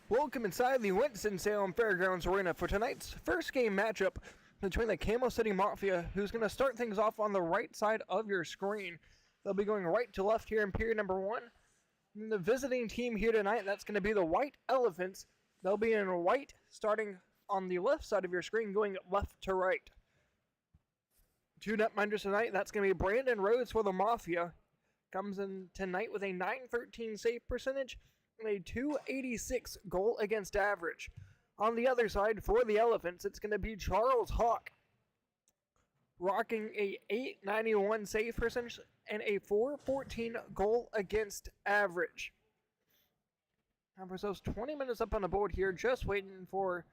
Welcome inside the Winston-Salem Fairgrounds Arena for tonight's first game matchup between the Camel City Mafia, who's going to start things off on the right side of your screen. They'll be going right to left here in period number one. And the visiting team here tonight, that's going to be the White Elephants. They'll be in white starting on the left side of your screen, going left to right. Two netminders tonight, that's going to be Brandon Rhodes for the Mafia. Comes in tonight with a 913 save percentage and a 286 goal against average. On the other side, for the Elephants, it's going to be Charles Hawk, rocking a 891 save percentage and a 414 goal against average. Have ourselves 20 minutes up on the board here, just waiting for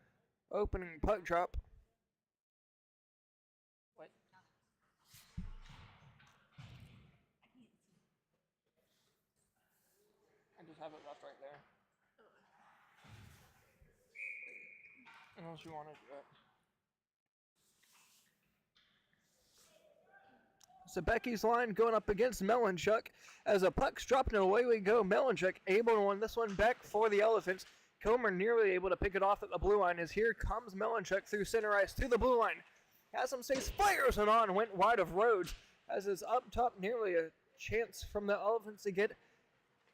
opening puck drop. What? I just have it left right there. Unless you want to do it. Sebecki's line going up against Melanchuk as a puck's dropped and away we go. Melanchuk able to win this one back for the Elephants. Kilmer nearly able to pick it off at the blue line as here comes Melanchuk through center ice to the blue line. Has some space, fires it on, went wide of Rhodes as is up top, nearly a chance from the Elephants to get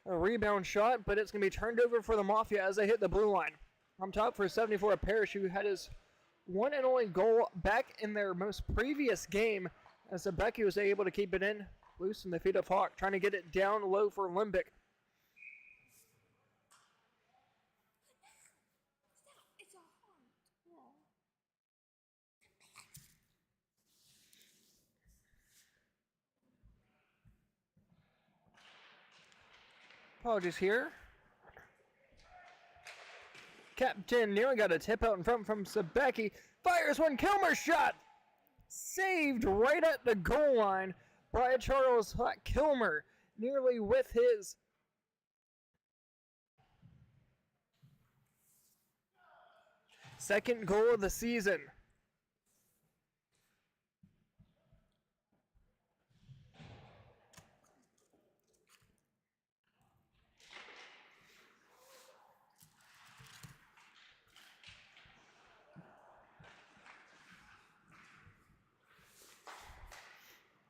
a rebound shot, but it's going to be turned over for the Mafia as they hit the blue line. On top for 74, Parrish, who had his one and only goal back in their most previous game, as Sebecki was able to keep it in, loose in the feet of Hawk, trying to get it down low for Limbic. Apologies here. Captain nearly got a tip out in front from Sebecki. Fires one, Kilmer shot! Saved right at the goal line by Charles Kilmer, nearly with his second goal of the season.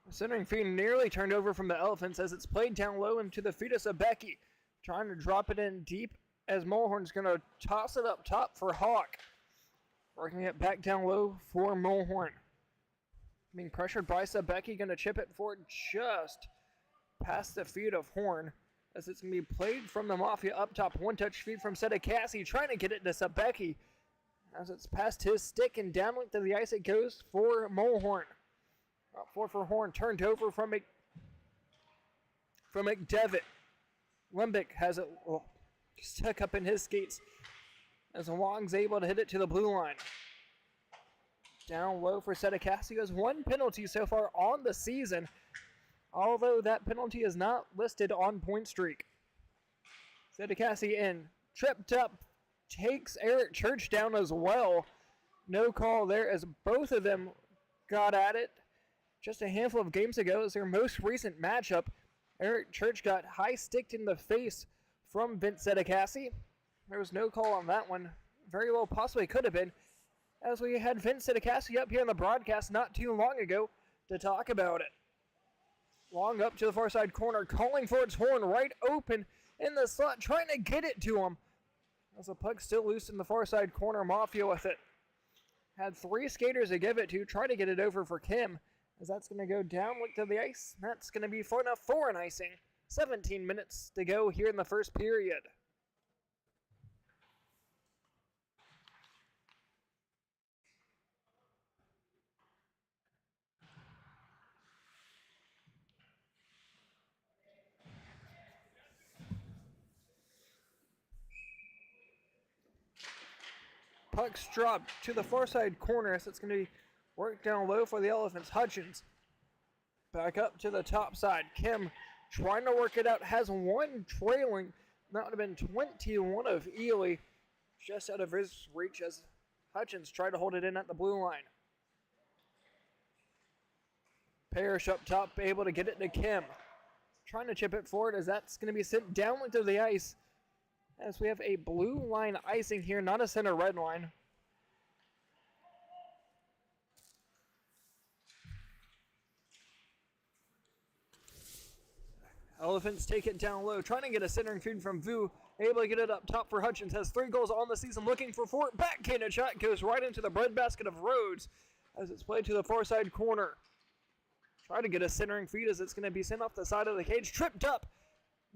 Centering feed nearly turned over from the Elephants as it's played down low into the feet of Sebecki. Trying to drop it in deep as Mulhorn's going to toss it up top for Hawk. Working it back down low for Mulhorn. Being pressured by Sebecki, going to chip it forward just past the feet of Horn as it's going to be played from the Mafia up top. One touch feed from Sedekassi, trying to get it to Sebecki. As it's past his stick and down length of the ice, it goes for Mulhorn. Up four for Horn, turned over from McDevitt. Limbic has it stuck up in his skates as Wong's able to hit it to the blue line. Down low for Sedekassi, has one penalty so far on the season, although that penalty is not listed on point streak. Sedekassi in, tripped up, takes Eric Church down as well. No call there as both of them got at it. Just a handful of games ago, as their most recent matchup, Eric Church got high-sticked in the face from Vince Sedekassi. There was no call on that one. Very well possibly could have been, as we had Vince Sedekassi up here in the broadcast not too long ago to talk about it. Long up to the far side corner, calling for its Horn right open in the slot, trying to get it to him. As the puck still loose in the far side corner, Mafia with it. Had three skaters to give it to, try to get it over for Kim. As that's going to go down length of the ice. That's going to be far enough for an icing. 17 minutes to go here in the first period. Puck's dropped to the far side corner, so it's going to be work down low for the Elephants. Hutchins back up to the top side. Kim trying to work it out. Has one trailing. That would have been 21 of Ely. Just out of his reach as Hutchins tried to hold it in at the blue line. Parrish up top, able to get it to Kim. Trying to chip it forward as that's going to be sent down into the ice as we have a blue line icing here, not a center red line. Elephants take it down low, trying to get a centering feed from Vu. Able to get it up top for Hutchins. Has 3 goals on the season, looking for 4. Backhanded shot goes right into the breadbasket of Rhodes as it's played to the far side corner. Try to get a centering feed as it's going to be sent off the side of the cage. Tripped up.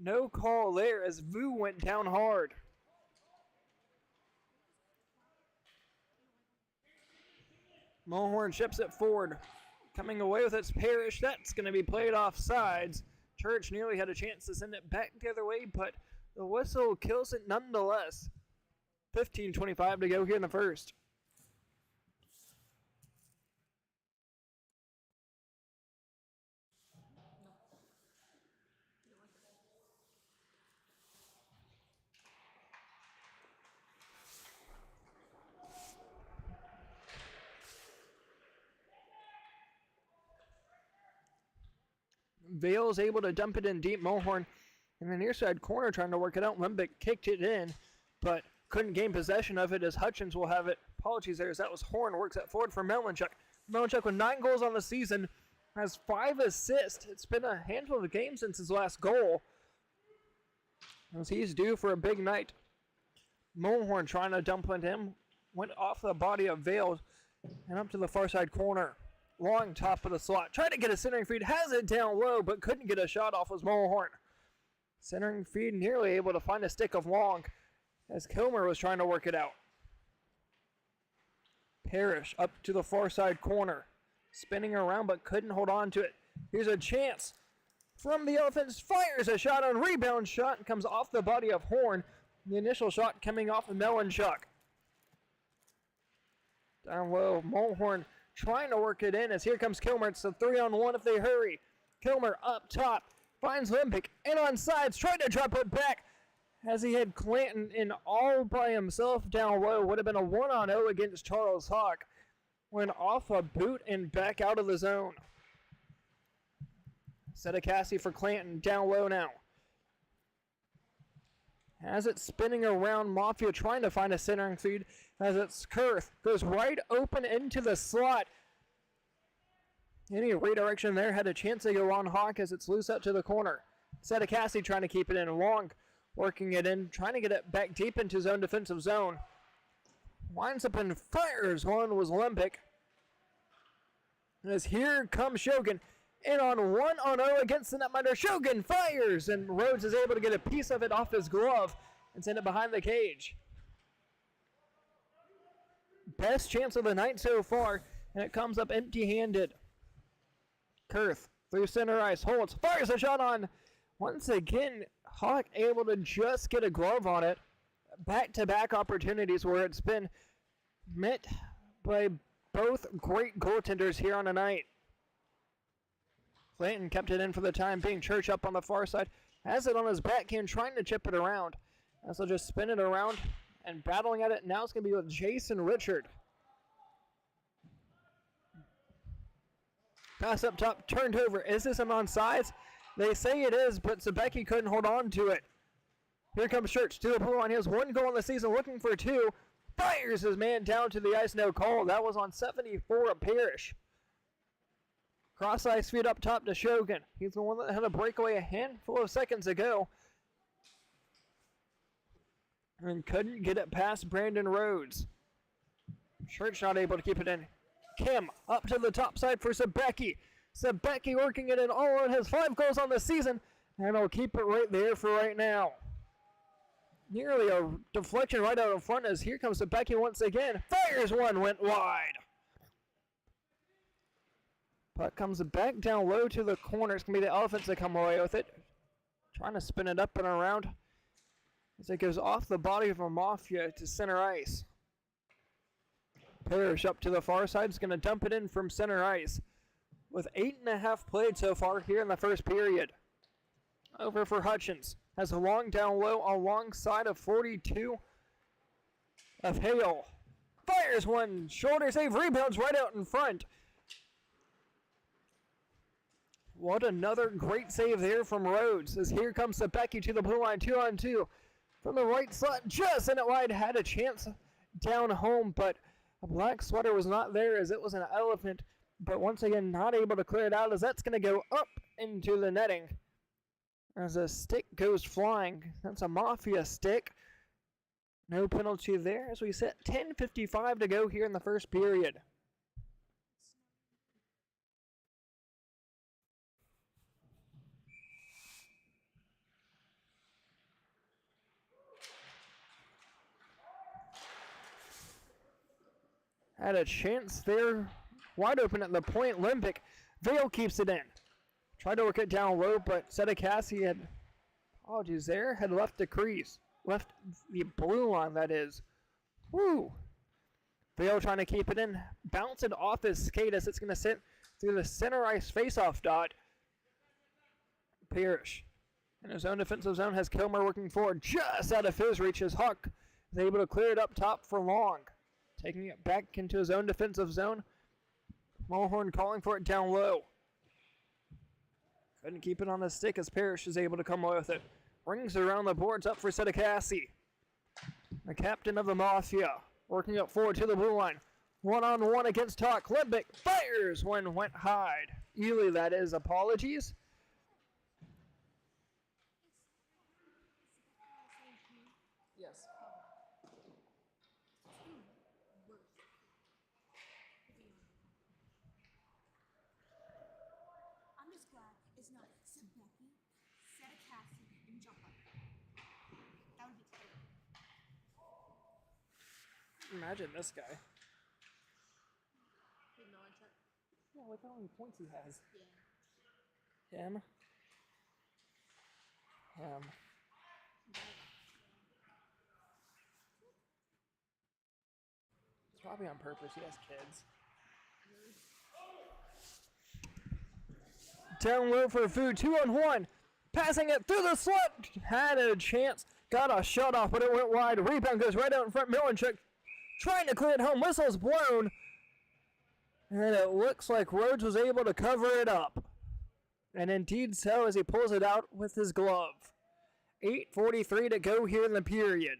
No call there as Vu went down hard. Mulhorn ships it forward. Coming away with its Parrish. That's going to be played off sides. Church nearly had a chance to send it back the other way, but the whistle kills it nonetheless. 15:25 to go here in the first. Vale's able to dump it in deep. Mulhorn in the near side corner trying to work it out. Lembeck kicked it in, but couldn't gain possession of it as Hutchins will have it. Apologies there as that was Horn. Works that forward for Melanchuk. Melanchuk with 9 goals on the season. Has 5 assists. It's been a handful of games since his last goal, as he's due for a big night. Mulhorn trying to dump into him. Went off the body of Vale and up to the far side corner. Long top of the slot. Tried to get a centering feed. Has it down low, but couldn't get a shot off was Mulhorn. Centering feed nearly able to find a stick of Long as Kilmer was trying to work it out. Parrish up to the far side corner. Spinning around but couldn't hold on to it. Here's a chance from the Elephants. Fires a shot on rebound shot. Comes off the body of Horn. The initial shot coming off of Melanchuk. Down low. Mulhorn trying to work it in as here comes Kilmer. It's a 3-on-1 if they hurry. Kilmer up top. Finds Limpic and on sides. Tried to drop it back as he had Clanton in all by himself down low. Would have been a 1-on-0 against Charles Hawk. Went off a boot and back out of the zone. Sedekassi for Clanton down low now. Has it spinning around. Mafia trying to find a centering feed as it's Kurth. Goes right open into the slot. Any redirection there had a chance to go on Hawk as it's loose out to the corner. Sedekassi trying to keep it in. Long working it in. Trying to get it back deep into his own defensive zone. Winds up and fires. One was Lempic. As here comes Shogun. In on 1-on-0 against the netminder. Shogun fires, and Rhodes is able to get a piece of it off his glove and send it behind the cage. Best chance of the night so far, and it comes up empty-handed. Kurth through center ice. Holtz fires a shot on. Once again, Hawk able to just get a glove on it. Back-to-back opportunities where it's been met by both great goaltenders here on the night. Clayton kept it in for the time being. Church up on the far side. Has it on his backhand, trying to chip it around. As he'll just spin it around and battling at it. Now it's going to be with Jason Richard. Pass up top, turned over. Is this an onside? They say it is, but Zabecki couldn't hold on to it. Here comes Church to the blue line. He has 1 goal in the season, looking for 2. Fires his man down to the ice, no call. That was on 74 of Parrish. Cross ice feed up top to Shogun. He's the one that had a breakaway a handful of seconds ago. And couldn't get it past Brandon Rhodes. Church not able to keep it in. Kim up to the top side for Zabecki. Zabecki working it in all in. Has 5 goals on the season. And he'll keep it right there for right now. Nearly a deflection right out in front as here comes Zabecki once again. Fires one, went wide. Puck comes back down low to the corner. It's going to be the Elephants that come away with it. Trying to spin it up and around as it goes off the body of a Mafia to center ice. Parrish up to the far side. Is going to dump it in from center ice. With 8.5 played so far here in the first period. Over for Hutchins. Has a long down low alongside of 42 of Hale. Fires one. Shoulder save. Rebounds right out in front. What another great save there from Rhodes. As here comes Zabecki to the blue line, 2-on-2. from the right side, just sent it wide, had a chance down home, but a black sweater was not there as it was an elephant, but once again not able to clear it out as that's going to go up into the netting as a stick goes flying. That's a Mafia stick. No penalty there as we set 10:55 to go here in the first period. Had a chance there, wide open at the point. Limbic, Vale keeps it in. Tried to work it down low, but Sedekassi had, apologies there, had left the crease. Left the blue line, that is. Woo! Vale trying to keep it in. Bounce it off his skate as it's going to sit through the center ice face-off dot. Parrish in his own defensive zone has Kilmer working forward just out of his reach as Huck is able to clear it up top for Long. Taking it back into his own defensive zone. Mulhorn calling for it down low. Couldn't keep it on the stick as Parrish is able to come away with it. Rings around the boards up for Sedekassi. The captain of the Mafia working up forward to the blue line. One-on-one against Talk. Limbic fires when went high. Ely, that is. Apologies. Yes. I'm just glad it's not Sebecki, Sedekassi, and Jumper. That would be terrible. Imagine this guy. With no check. Yeah, look how many points he has. Yeah. Him. It's probably on purpose. He has kids. Down low for Food, 2-on-1. Passing it through the slot. Had a chance. Got a shot off, but it went wide. Rebound goes right out in front. Milenchuk trying to clear it home. Whistle's blown. And it looks like Rhodes was able to cover it up. And indeed so as he pulls it out with his glove. 8:43 to go here in the period.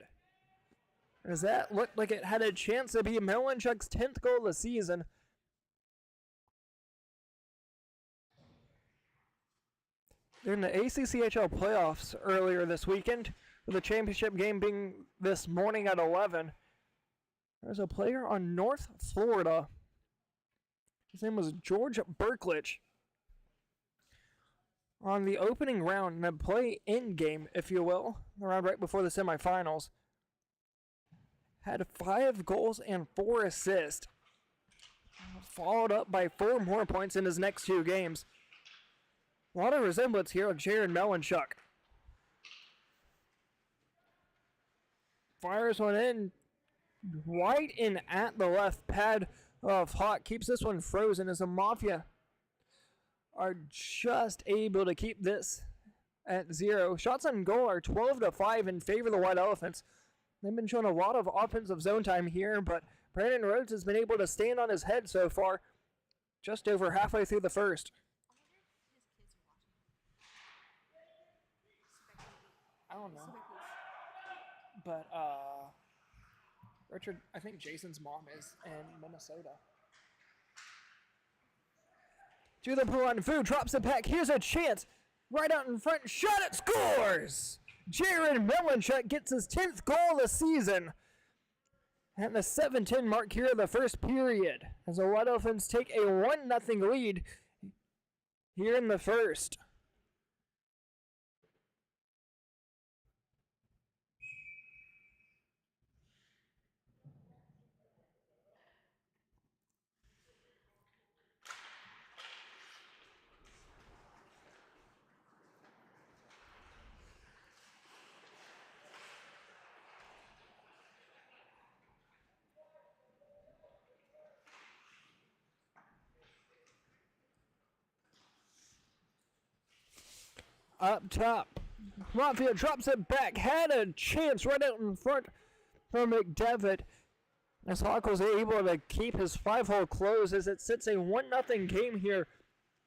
As that looked like it had a chance to be Milenchuk's 10th goal of the season. During the ACCHL playoffs earlier this weekend, with the championship game being this morning at 11, there's a player on North Florida. His name was George Berklich. On the opening round, in the play-in game, if you will, the round right before the semifinals, had 5 goals and 4 assists, followed up by 4 more points in his next 2 games. A lot of resemblance here with Jared Milenchuk. Fires one in, right in at the left pad of Hawk. Keeps this one frozen as the Mafia are just able to keep this at 0. Shots on goal are 12-5 in favor of the White Elephants. They've been showing a lot of offensive zone time here, but Brandon Rhodes has been able to stand on his head so far, just over halfway through the first. I don't know. But, Richard, I think Jason's mom is in Minnesota. To the blue line, Food drops it back. Here's a chance. Right out in front. Shot it. Scores! Jared Milenchuk gets his 10th goal of the season. At the 7:10 mark here of the first period. As the White Elephants take a 1-0 lead here in the first. Up top, Mafia drops it back, had a chance right out in front from McDevitt. As Hawk was able to keep his 5-hole close as it sits a 1-0 game here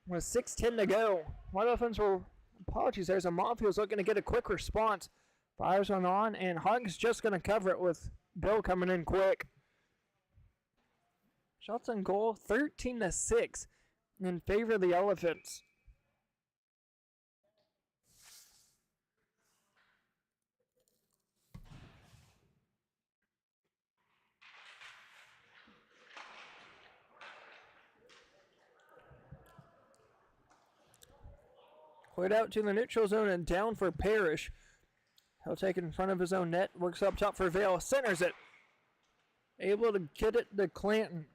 with 6:10 to go. White Elephants will, apologies, there's a Mafia who's looking to get a quick response. Fires one on, and Hog's just going to cover it with Bill coming in quick. Shots on goal, 13-6 in favor of the Elephants. Cleared out to the neutral zone and down for Parrish. He'll take it in front of his own net. Works up top for Vale. Centers it. Able to get it to Clanton.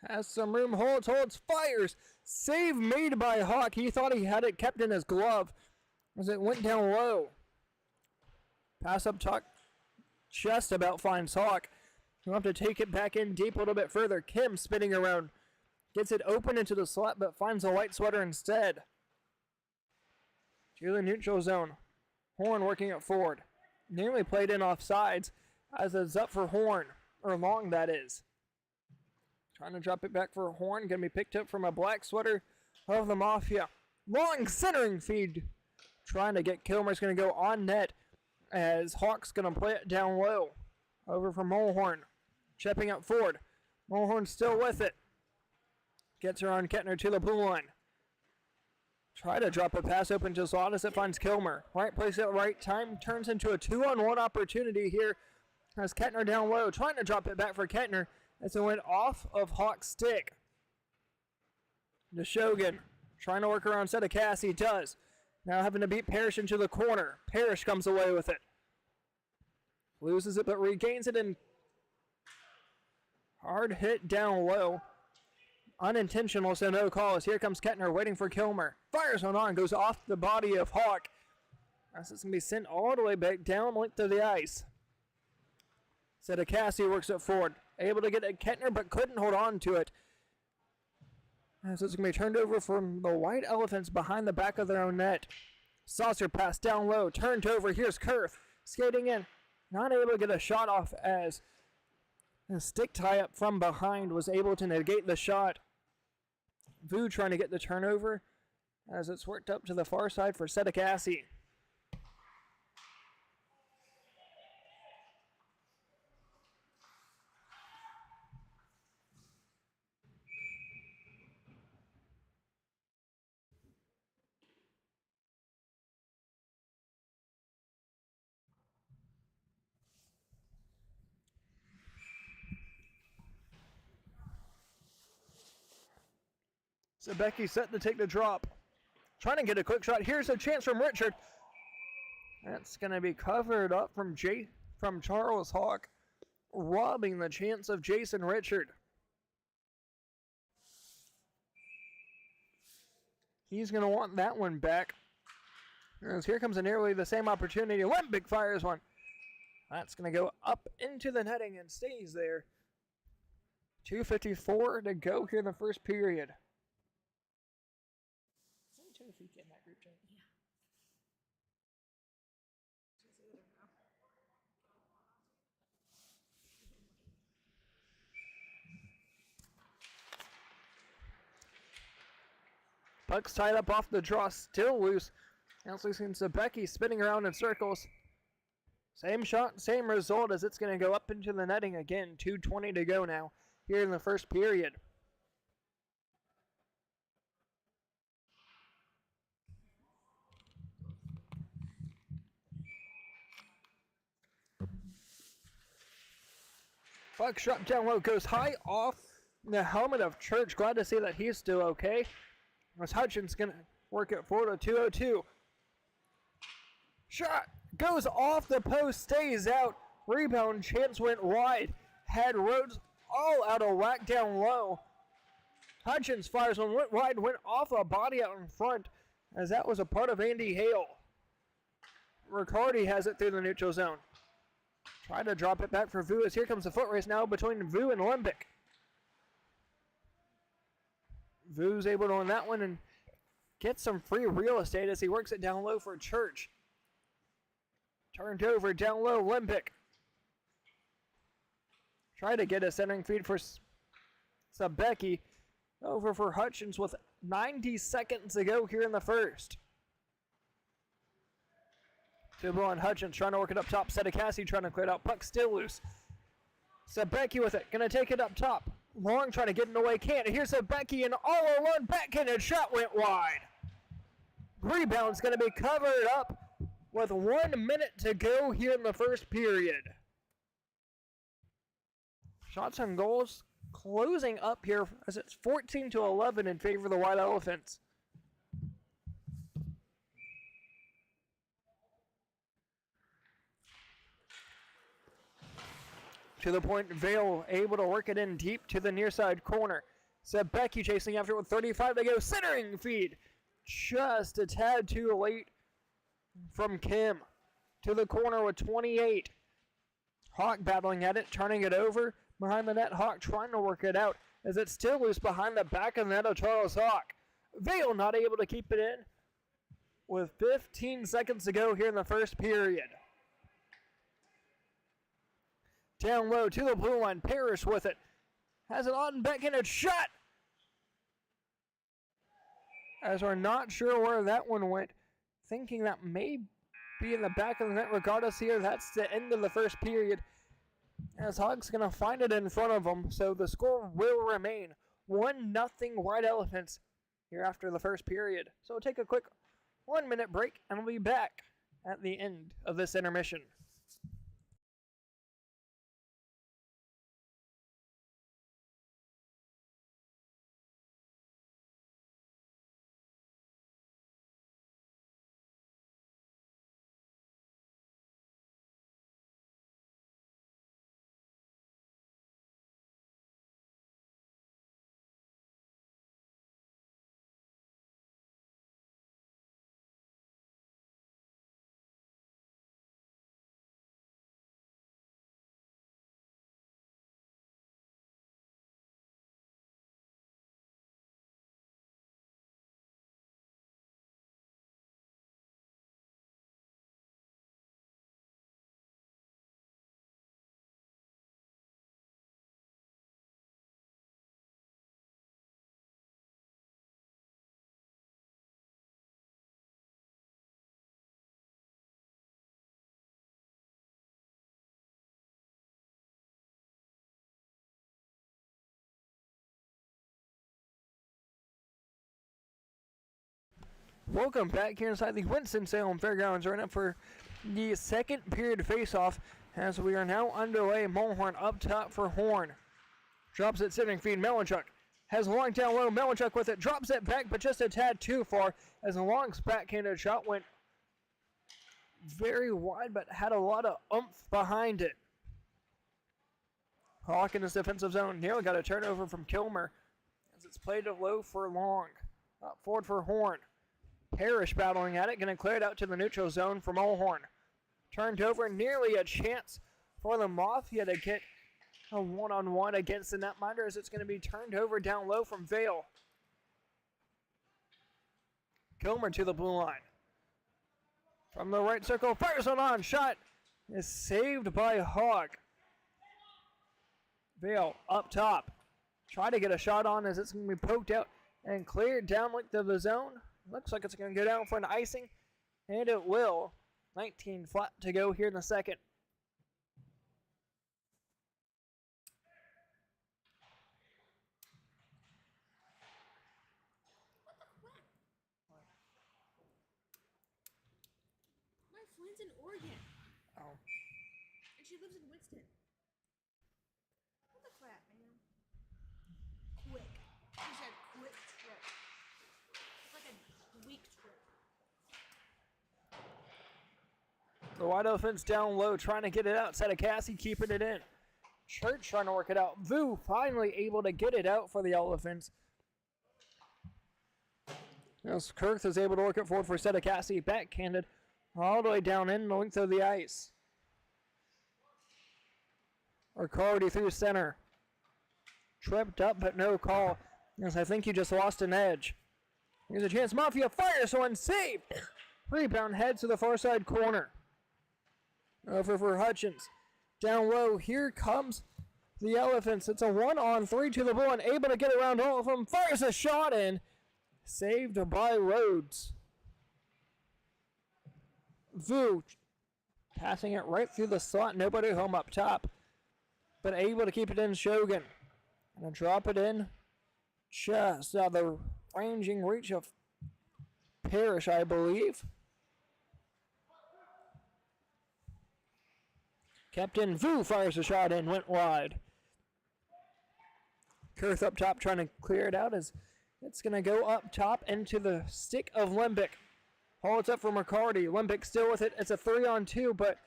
Has some room. Holds. Fires. Save made by Hawk. He thought he had it kept in his glove as it went down low. Pass up top. Just about finds Hawk. He'll have to take it back in deep a little bit further. Kim spinning around. Gets it open into the slot but finds a white sweater instead. To the neutral zone. Horn working it forward. Nearly played in offsides as it's up for Horn. Or Long, that is. Trying to drop it back for Horn. Going to be picked up from a black sweater of the Mafia. Long centering feed. Trying to get Kilmer's going to go on net as Hawk's going to play it down low. Over for Mulhorn. Chipping up forward. Mulhorn still with it. Gets her on Kettner to the blue line. Try to drop a pass open to Zlot as it finds Kilmer. Right place at right time. Turns into a 2-on-1 opportunity here. Has Kettner down low. Trying to drop it back for Kettner as it went off of Hawk's stick. The Shogun trying to work around Sedekassi. Does. Now having to beat Parrish into the corner. Parrish comes away with it. Loses it but regains it and hard hit down low. Unintentional, so no calls. Here comes Kettner waiting for Kilmer. Fires one on, goes off the body of Hawk. As it's going to be sent all the way back down length of the ice. Sedekassi works it forward. Able to get at Kettner, but couldn't hold on to it. As it's going to be turned over from the White Elephants behind the back of their own net. Saucer pass down low, turned over. Here's Kurth skating in. Not able to get a shot off as a stick tie up from behind was able to negate the shot. Vu trying to get the turnover as it's worked up to the far side for Sedekassi. So Becky set to take the drop. Trying to get a quick shot. Here's a chance from Richard. That's going to be covered up from Charles Hawk, robbing the chance of Jason Richard. He's going to want that one back. As here comes a nearly the same opportunity. Olympic fires one. That's going to go up into the netting and stays there. 2:54 to go here in the first period. If we get in that group chat. Yeah. Puck's tied up off the draw, still loose. Now seeing Zabecki spinning around in circles. Same shot, same result as it's going to go up into the netting again. 2:20 to go now here in the first period. Puck shot down low, goes high off the helmet of Church. Glad to see that he's still okay. As Hutchins going to work it forward to 2:02. Shot goes off the post, stays out. Rebound, chance went wide. Had Rhodes all out of whack down low. Hutchins fires one, went wide, went off a body out in front as that was a part of Andy Hale. Riccardi has it through the neutral zone. Try to drop it back for Vu as here comes the foot race now between Vu and Limbic. Vu's able to win that one and get some free real estate as he works it down low for Church. Turned over down low, Limbic. Try to get a centering feed for Zabecki. Over for Hutchins with 90 seconds to go here in the first. To the blue line, Hutchins trying to work it up top. Sedekassi trying to clear it out. Puck still loose. Sebecki with it. Gonna take it up top. Long trying to get it away. Can't. Here's Sebecki and all alone. Backhanded shot went wide. Rebound's gonna be covered up with 1 minute to go here in the first period. Shots on goals closing up here as it's 14-11 in favor of the White Elephants. To the point, Vale able to work it in deep to the near side corner. Sebecki chasing after it with 35 to go. Centering feed. Just a tad too late from Kim. To the corner with 28. Hawk battling at it, turning it over. Behind the net, Hawk trying to work it out as it's still loose behind the back of the net of Charles Hawk. Vale not able to keep it in with 15 seconds to go here in the first period. Down low to the blue line, Parrish with it. Has it on backhanded shot. As we're not sure where that one went. Thinking that may be in the back of the net regardless here. That's the end of the first period. As Hawk's going to find it in front of them. So the score will remain 1-0 White Elephants here after the first period. So we'll take a quick 1 minute break and we'll be back at the end of this intermission. Welcome back here inside the Winston-Salem Fairgrounds right now for the second period face-off as we are now underway. Mulhorn up top for Horn. Drops it, centering feed. Melanchuk has long down low. Melanchuk with it. Drops it back, but just a tad too far as the Long's backhanded shot went very wide, but had a lot of oomph behind it. Hawk in his defensive zone. Nearly got a turnover from Kilmer as it's played low for Long. Up forward for Horn. Parrish battling at it, going to clear it out to the neutral zone from Mulhorn. Turned over, nearly a chance for the Mafia to get a one-on-one against the netminder as it's going to be turned over down low from Vale. Kilmer to the blue line. From the right circle, fires one on, shot is saved by Hawk. Vale up top. Try to get a shot on as it's going to be poked out and cleared down length of the zone. Looks like it's going to go down for an icing, and it will. 19 flat to go here in the second. What the crap? My friend's in Oregon. Oh. And she lives in Winston. What the crap, man? Quick. She said quick trip. It's like a week trip. The White Elephants down low, trying to get it out. Sedekassi keeping it in. Church trying to work it out. Vu finally able to get it out for the Elephants. As Kirk is able to work it forward for Sedekassi. Backhanded all the way down in the length of the ice. Riccardi through center. Tripped up, but no call. As I think he just lost an edge. Here's a chance. Mafia fires one. Saved. Rebound heads to the far side corner. Over for Hutchins. Down low. Here comes the Elephants. It's a 1-on-3 to the blue and able to get around all of them. Fires a shot in. Saved by Rhodes. Vu Passing it right through the slot. Nobody home up top. But able to keep it in Shogun. And drop it in just out of the ranging reach of Parrish, I believe. Captain Vu fires a shot in, went wide. Kurth up top trying to clear it out as it's going to go up top into the stick of Limbic. Holds up from McCarty. Limbic still with it. It's a 3-on-2, but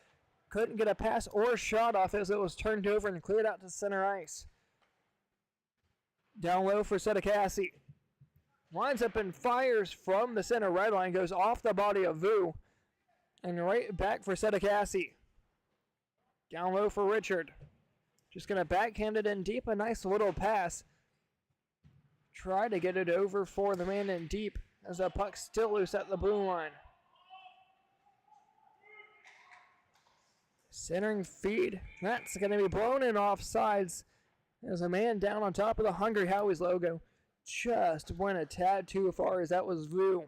couldn't get a pass or a shot off as it was turned over and cleared out to center ice. Down low for Sedekassi. Winds up and fires from the center red line. Goes off the body of Vu. And right back for Sedekassi. Down low for Richard. Just going to backhand it in deep. A nice little pass. Try to get it over for the man in deep as the puck's still loose at the blue line. Centering feed. That's going to be blown in offsides. There's a man down on top of the Hungry Howie's logo. Just went a tad too far as that was Vu.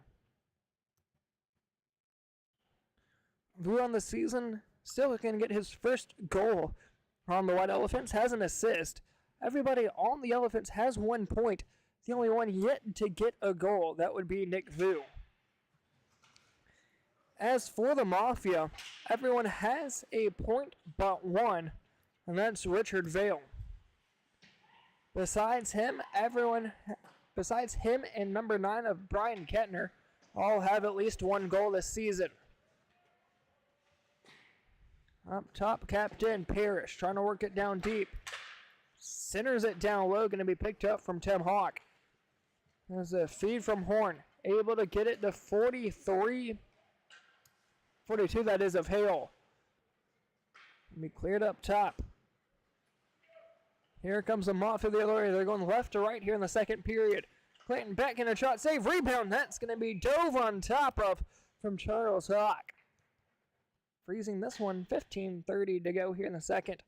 Vu on the season still can get his first goal on the White Elephants. Has an assist. Everybody on the Elephants has 1 point. The only one yet to get a goal, that would be Nick Vu. As for the Mafia, everyone has a point but one, and that's Richard Vale. Besides him and number 9 of Brian Kettner, all have at least 1 goal this season. Up top, Captain Parrish trying to work it down deep. Centers it down low, going to be picked up from Tim Hawk. There's a feed from Horn, able to get it to 42 that is of Hale. Be cleared up top. Here comes the Mafia the other way. They're going left to right here in the second period. Clayton back in a shot, save, rebound. That's going to be dove on top of from Charles Hawk. Freezing this one, 15:30 to go here in the second.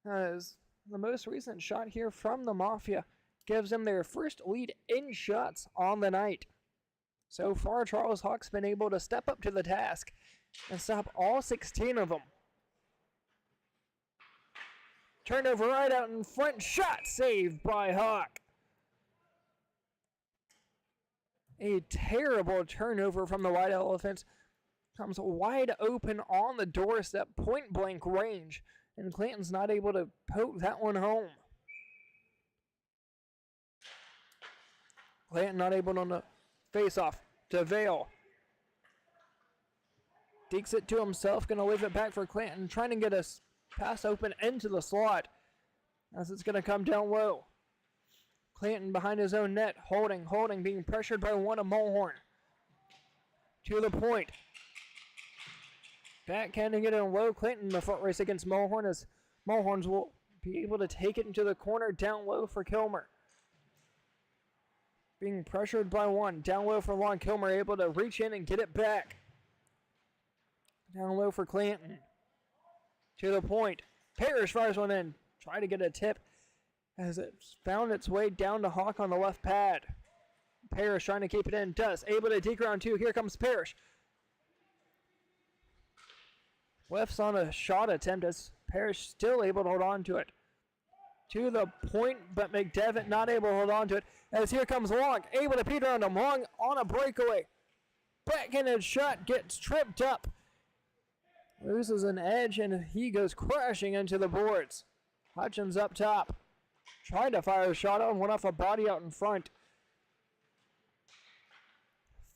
As the most recent shot here from the Mafia gives them their first lead in shots on the night. So far, Charles Hawk's been able to step up to the task and stop all 16 of them. Turnover right out in front, shot saved by Hawk. A terrible turnover from the White Elephants. Comes wide open on the doorstep, point blank range, and Clanton's not able to poke that one home. Clanton not able on the face-off to Vale. Dekes it to himself, going to leave it back for Clanton, trying to get a pass open into the slot as it's going to come down low. Clanton behind his own net, holding, being pressured by one of Mulhorn. To the point. Backhanding it in low. Clanton in the foot race against Mulhorn as Mulhorns will be able to take it into the corner down low for Kilmer. Being pressured by one. Down low for Lon. Kilmer able to reach in and get it back. Down low for Clanton. To the point. Parrish fires one in. Try to get a tip as it found its way down to Hawk on the left pad. Parrish trying to keep it in. Does. Able to deke around 2. Here comes Parrish. Whiffs on a shot attempt as Parrish still able to hold on to it. To the point, but McDevitt not able to hold on to it. As here comes Long, able to peter on him. Long on a breakaway. Backhanded shot gets tripped up. Loses an edge and he goes crashing into the boards. Hutchins up top. Tried to fire a shot on, went off a body out in front.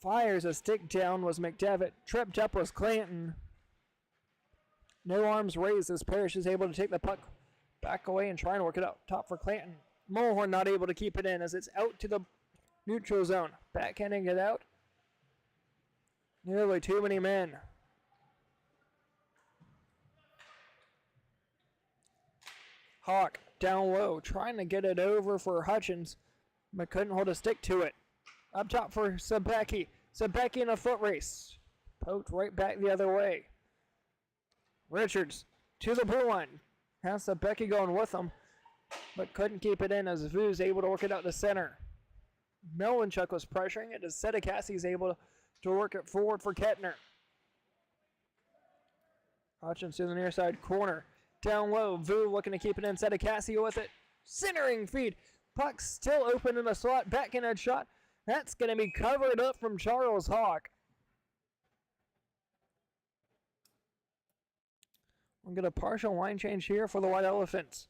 Fires a stick down was McDevitt. Tripped up was Clanton. No arms raised as Parrish is able to take the puck back away and try and work it up top for Clanton. Mulhorn not able to keep it in as it's out to the neutral zone. Backhanding it out. Nearly too many men. Hawk down low, trying to get it over for Hutchins, but couldn't hold a stick to it. Up top for Sebecki. Sebecki in a foot race. Poked right back the other way. Richards to the blue line. Has Sebecki going with him, but couldn't keep it in as Vu's able to work it out to center. Melanchuk was pressuring it as Sedekassi's able to work it forward for Kettner. Hutchins to the near side corner. Down low, Vu looking to keep it inside of Casio with it. Centering feed. Puck still open in the slot. Backhand shot. That's going to be covered up from Charles Hawk. We'll get a partial line change here for the White Elephants.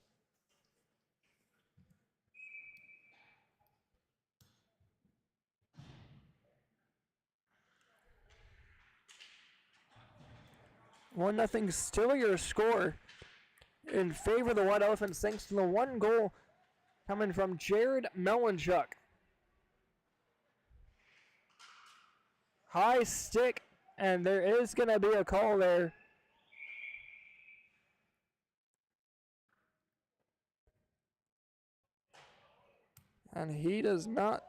One nothing still your score in favor of the White Elephants thanks to the one goal coming from Jared Melanchuk. High stick, and there is going to be a call there. And he does not.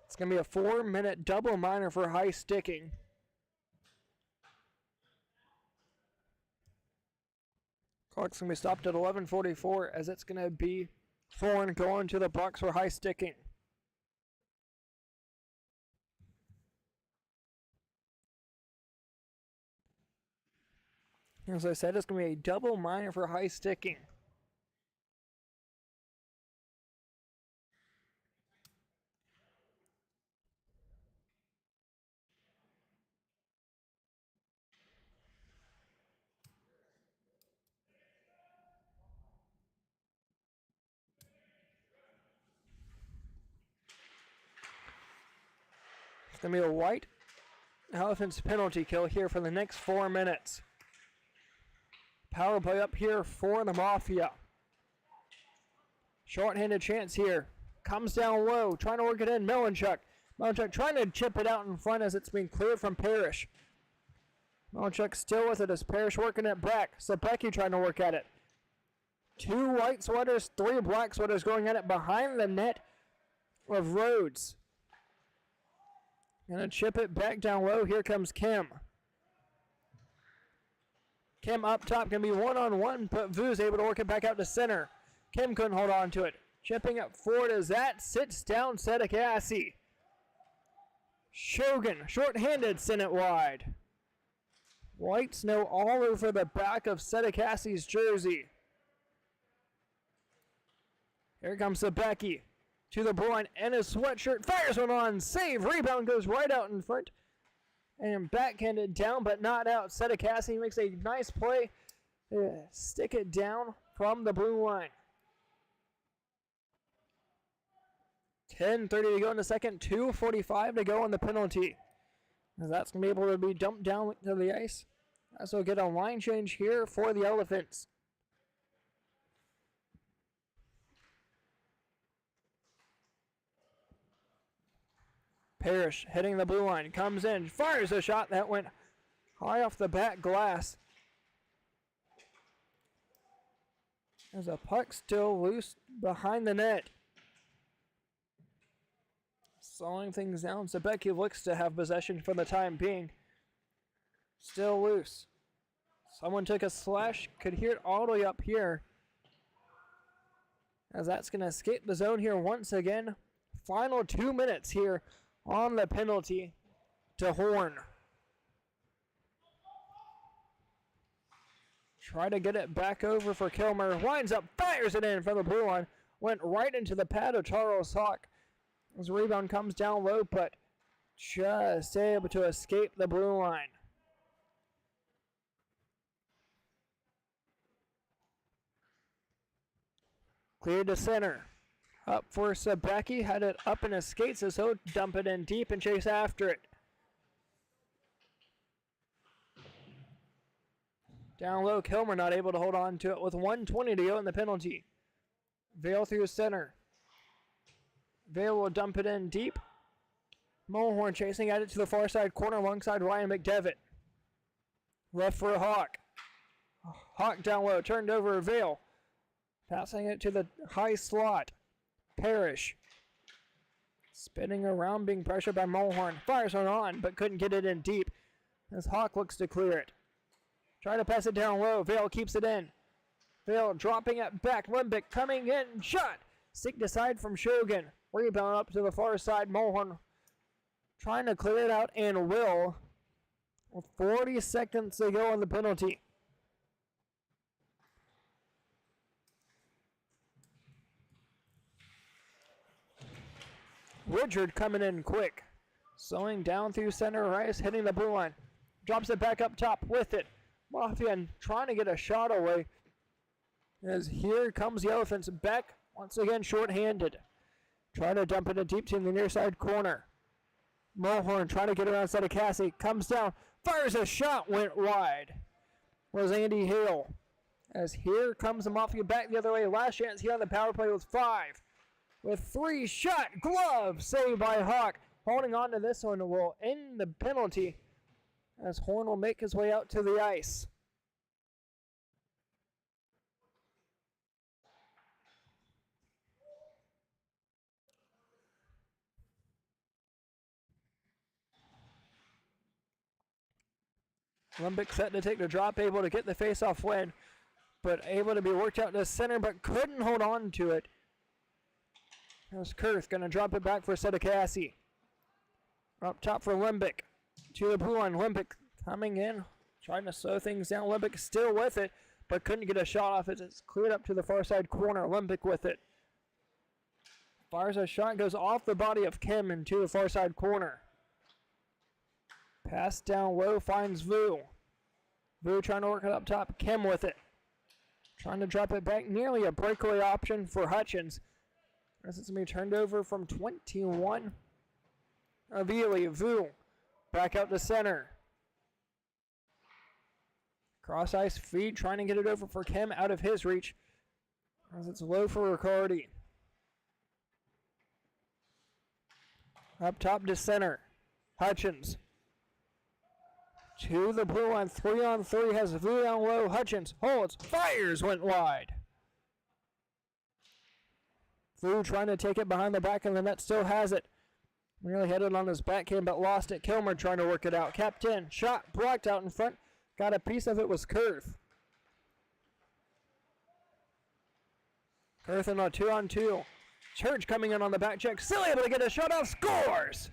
It's going to be a 4-minute double minor for high sticking. Clock's going to be stopped at 11:44 as it's going to be Thorne going to the box for high sticking. As I said, it's going to be a double minor for high sticking. It's going to be a White Elephants penalty kill here for the next 4 minutes. Power play up here for the Mafia. Short-handed chance here. Comes down low, trying to work it in. Melanchuk. Melanchuk trying to chip it out in front as it's being cleared from Parrish. Melanchuk still with it as Parrish working it back. Sabecki trying to work at it. 2 white sweaters, 3 black sweaters going at it behind the net of Rhodes. Gonna chip it back down low. Here comes Kim. Kim up top, gonna be one-on-one, but Vu's able to work it back out to center. Kim couldn't hold on to it. Chipping it forward as that sits down Sedekassi. Shogun, short-handed, sent it wide. White snow all over the back of Sedekassi's jersey. Here comes Sabecki to the blue line and his sweatshirt. Fires one on, save, rebound goes right out in front. And backhanded down, but not out. Sedekassi makes a nice play. Stick it down from the blue line. 10:30 to go in the second. 2:45 to go on the penalty. That's going to be able to be dumped down to the ice. So we'll get a line change here for the Elephants. Parrish hitting the blue line, comes in, fires a shot that went high off the back glass. There's a puck still loose behind the net. Slowing things down, Sabecki looks to have possession for the time being. Still loose. Someone took a slash, could hear it all the way up here. As that's going to escape the zone here once again. Final 2 minutes here on the penalty to Horn. Try to get it back over for Kilmer. Winds up, fires it in from the blue line. Went right into the pad of Charles Hawk. His rebound comes down low, but just able to escape the blue line. Cleared to center. Up for Sabecki, had it up in his skates as he'll dump it in deep and chase after it. Down low, Kilmer not able to hold on to it with 1:20 to go in the penalty. Vale through center. Vale will dump it in deep. Mulhorn chasing at it to the far side corner alongside Ryan McDevitt. Left for Hawk. Hawk down low, turned over Vale. Passing it to the high slot. Parrish. Spinning around, being pressured by Mulhorn. Fires one on, but couldn't get it in deep as Hawk looks to clear it. Trying to pass it down low. Vale keeps it in. Vale dropping it back. Limbick coming in. Shot. Sticked aside from Shogun. Rebound up to the far side. Mulhorn trying to clear it out and will. With 40 seconds to go on the penalty. Richard coming in quick. Slowing down through center ice, hitting the blue line. Drops it back up top with it. Mafia trying to get a shot away. As here comes the Elephants back, once again short-handed. Trying to dump it in deep to the near side corner. Mulhorn trying to get around Sedekassi. Comes down, fires a shot, went wide. Was Andy Hale. As here comes the Mafia back the other way. Last chance here on the power play with 5. With 3 shot, glove saved by Hawk. Holding on to this one will end the penalty as Horn will make his way out to the ice. Limbic set to take the drop, able to get the face-off win, but able to be worked out to center, but couldn't hold on to it. There's Kurth going to drop it back for Sedekassi. Up top for Limbic. To the blue line, Limbic coming in, trying to slow things down. Limbic still with it, but couldn't get a shot off it. It's cleared up to the far side corner. Limbic with it. Fires a shot, goes off the body of Kim into the far side corner. Pass down low, finds Vu. Vu trying to work it up top. Kim with it. Trying to drop it back. Nearly a breakaway option for Hutchins. As it's going to be turned over from 21. Avili, Vu. Back out to center. Cross ice feed. Trying to get it over for Kim out of his reach. As it's low for Riccardi. Up top to center. Hutchins. To the blue line, 3-on-3 has Vu down low. Hutchins holds, fires, went wide. Vu trying to take it behind the back of the net, still has it. Nearly headed on his backhand, but lost it. Kilmer trying to work it out. Kept in, shot blocked out in front. Got a piece of it, was Kurth. Kurth in a 2-on-2. Church coming in on the back check, still able to get a shot off, scores!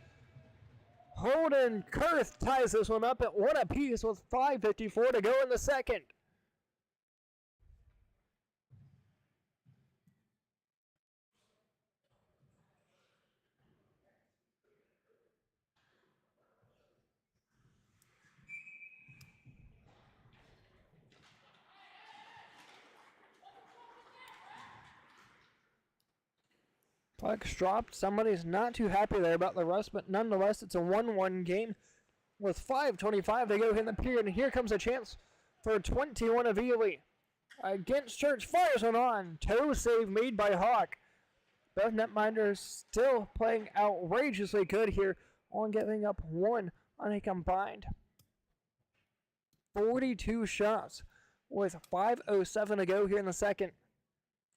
Holden Kurth ties this one up at 1 apiece with 5:54 to go in the second. Puck's dropped. Somebody's not too happy there about the rest, but nonetheless, it's a 1-1 game with 5:25 to go in the period. And here comes a chance for 21 of Ely. Against Church, fires one on. Toe save made by Hawk. Both netminders still playing outrageously good here on giving up 1 on a combined 42 shots with 5:07 to go here in the second.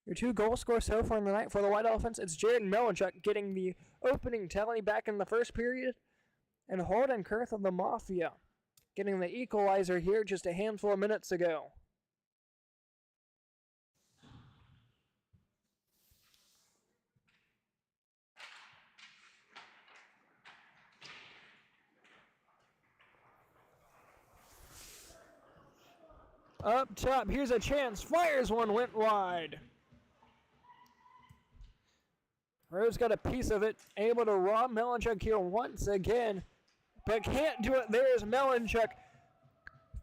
Your 2 goal scorers so far in the night for the White Elephants, it's Jared Melanchuk getting the opening tally back in the first period, and Holden Kurth of the Mafia getting the equalizer here just a handful of minutes ago. Up top, here's a chance, fires one, went wide. Rose got a piece of it, able to rob Melanchuk here once again, but can't do it. There's Melanchuk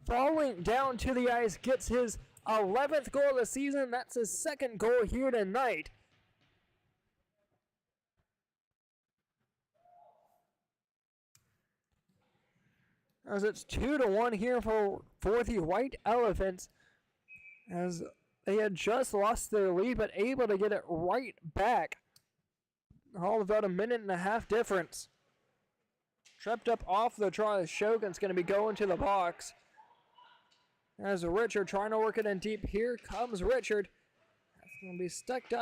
falling down to the ice, gets his 11th goal of the season. That's his 2nd goal here tonight. As it's 2-1 here for the White Elephants, as they had just lost their lead, but able to get it right back. All about a minute and a half difference. Tripped up off the draw. Shogun's going to be going to the box. As Richard trying to work it in deep. Here comes Richard. That's going to be stick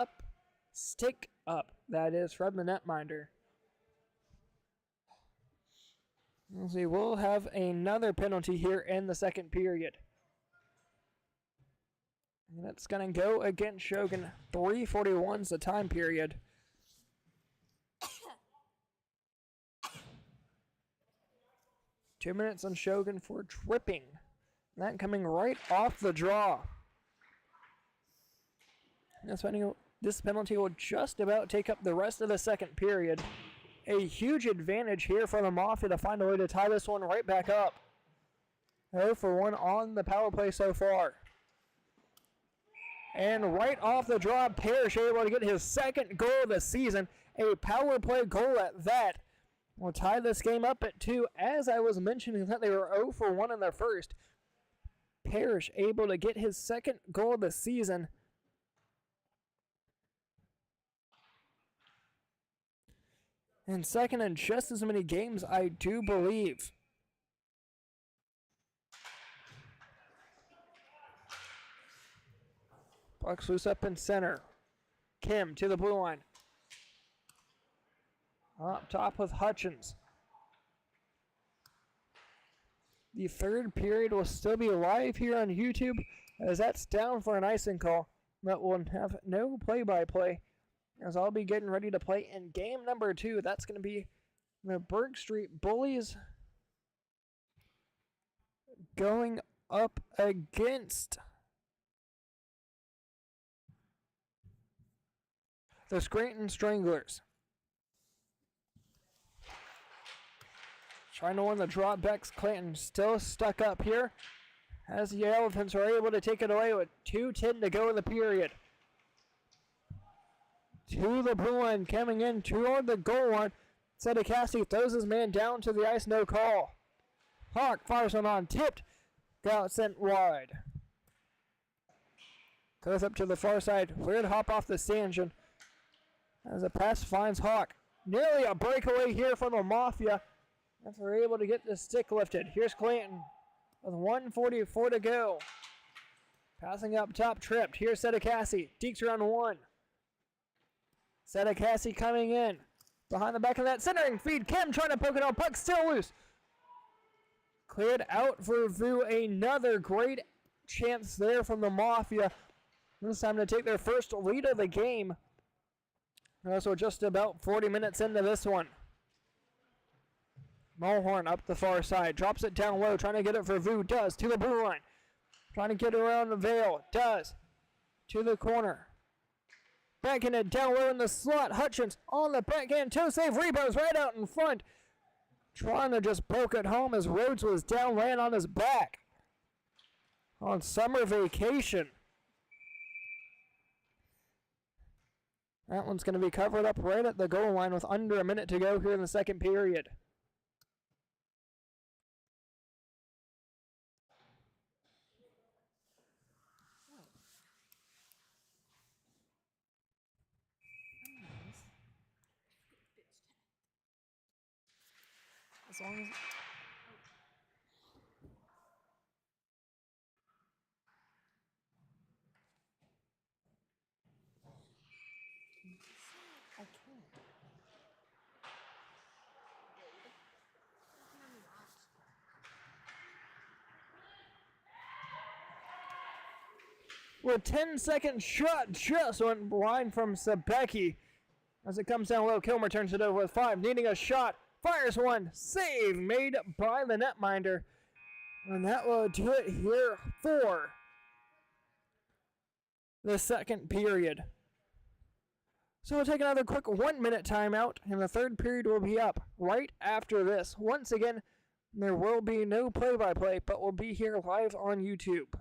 up, that is, from the netminder. Let's see, we'll have another penalty here in the second period. And that's going to go against Shogun. 3:41's the time period. 2 minutes on Shogun for tripping. That coming right off the draw. This penalty will just about take up the rest of the second period. A huge advantage here for the Mafia to find a way to tie this one right back up. 0 for 1 on the power play so far. And right off the draw, Parrish able to get his second goal of the season. A power play goal at that. We'll tie this game up at 2. As I was mentioning that they were 0 for 1 in their first. Parrish able to get his second goal of the season. And second in just as many games, I do believe. Puck's loose up in center. Kim to the blue line. Up top with Hutchins. The third period will still be live here on YouTube, as that's down for an icing call. That will have no play-by-play, as I'll be getting ready to play in game number 2. That's going to be the Berg Street Bullies going up against the Scranton Stranglers. Trying to win the dropbacks. Clanton still stuck up here, as the Elephants are able to take it away with 2:10 to go in the period. To the blue line, coming in toward the goal line. Sedekowski throws his man down to the ice, no call. Hawk fires one on, tipped, got sent wide. Goes up to the far side, weird hop off the stanchion as the pass finds Hawk. Nearly a breakaway here from the Mafia, as they're able to get the stick lifted. Here's Clanton with 1:44 to go. Passing up top, tripped. Here's Sedekowski, deeks around 1. Sedekowski coming in. Behind the back of that centering feed. Kim trying to poke it out. Puck still loose. Cleared out for Vu. Another great chance there from the Mafia. This time to take their first lead of the game. So just about 40 minutes into this one. Mulhorn up the far side. Drops it down low. Trying to get it for Vu. Does. To the blue line. Trying to get around the veil. Does. To the corner. Backhanded down low in the slot. Hutchins on the backhand. Toe save. Rebounds right out in front. Trying to just poke it home as Rhodes was down, laying on his back. On summer vacation. That one's going to be covered up right at the goal line with under a minute to go here in the second period. As long as... I can't. Well, 10-second shot just went blind from Sebecki. As it comes down low, Kilmer turns it over with 5, needing a shot. Fires one, save made by the netminder. And that will do it here for the second period. So we'll take another quick 1-minute timeout, and the third period will be up right after this. Once again, there will be no play-by-play, but we'll be here live on YouTube.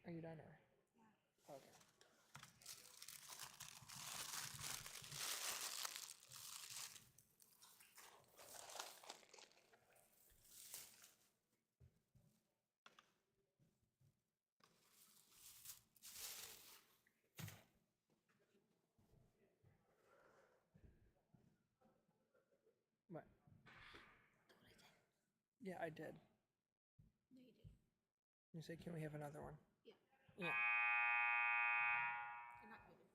Are you done? Or? Okay. What? Yeah, I did. No, you didn't. You said, can we have another one? Yeah. Yeah. You're not muted.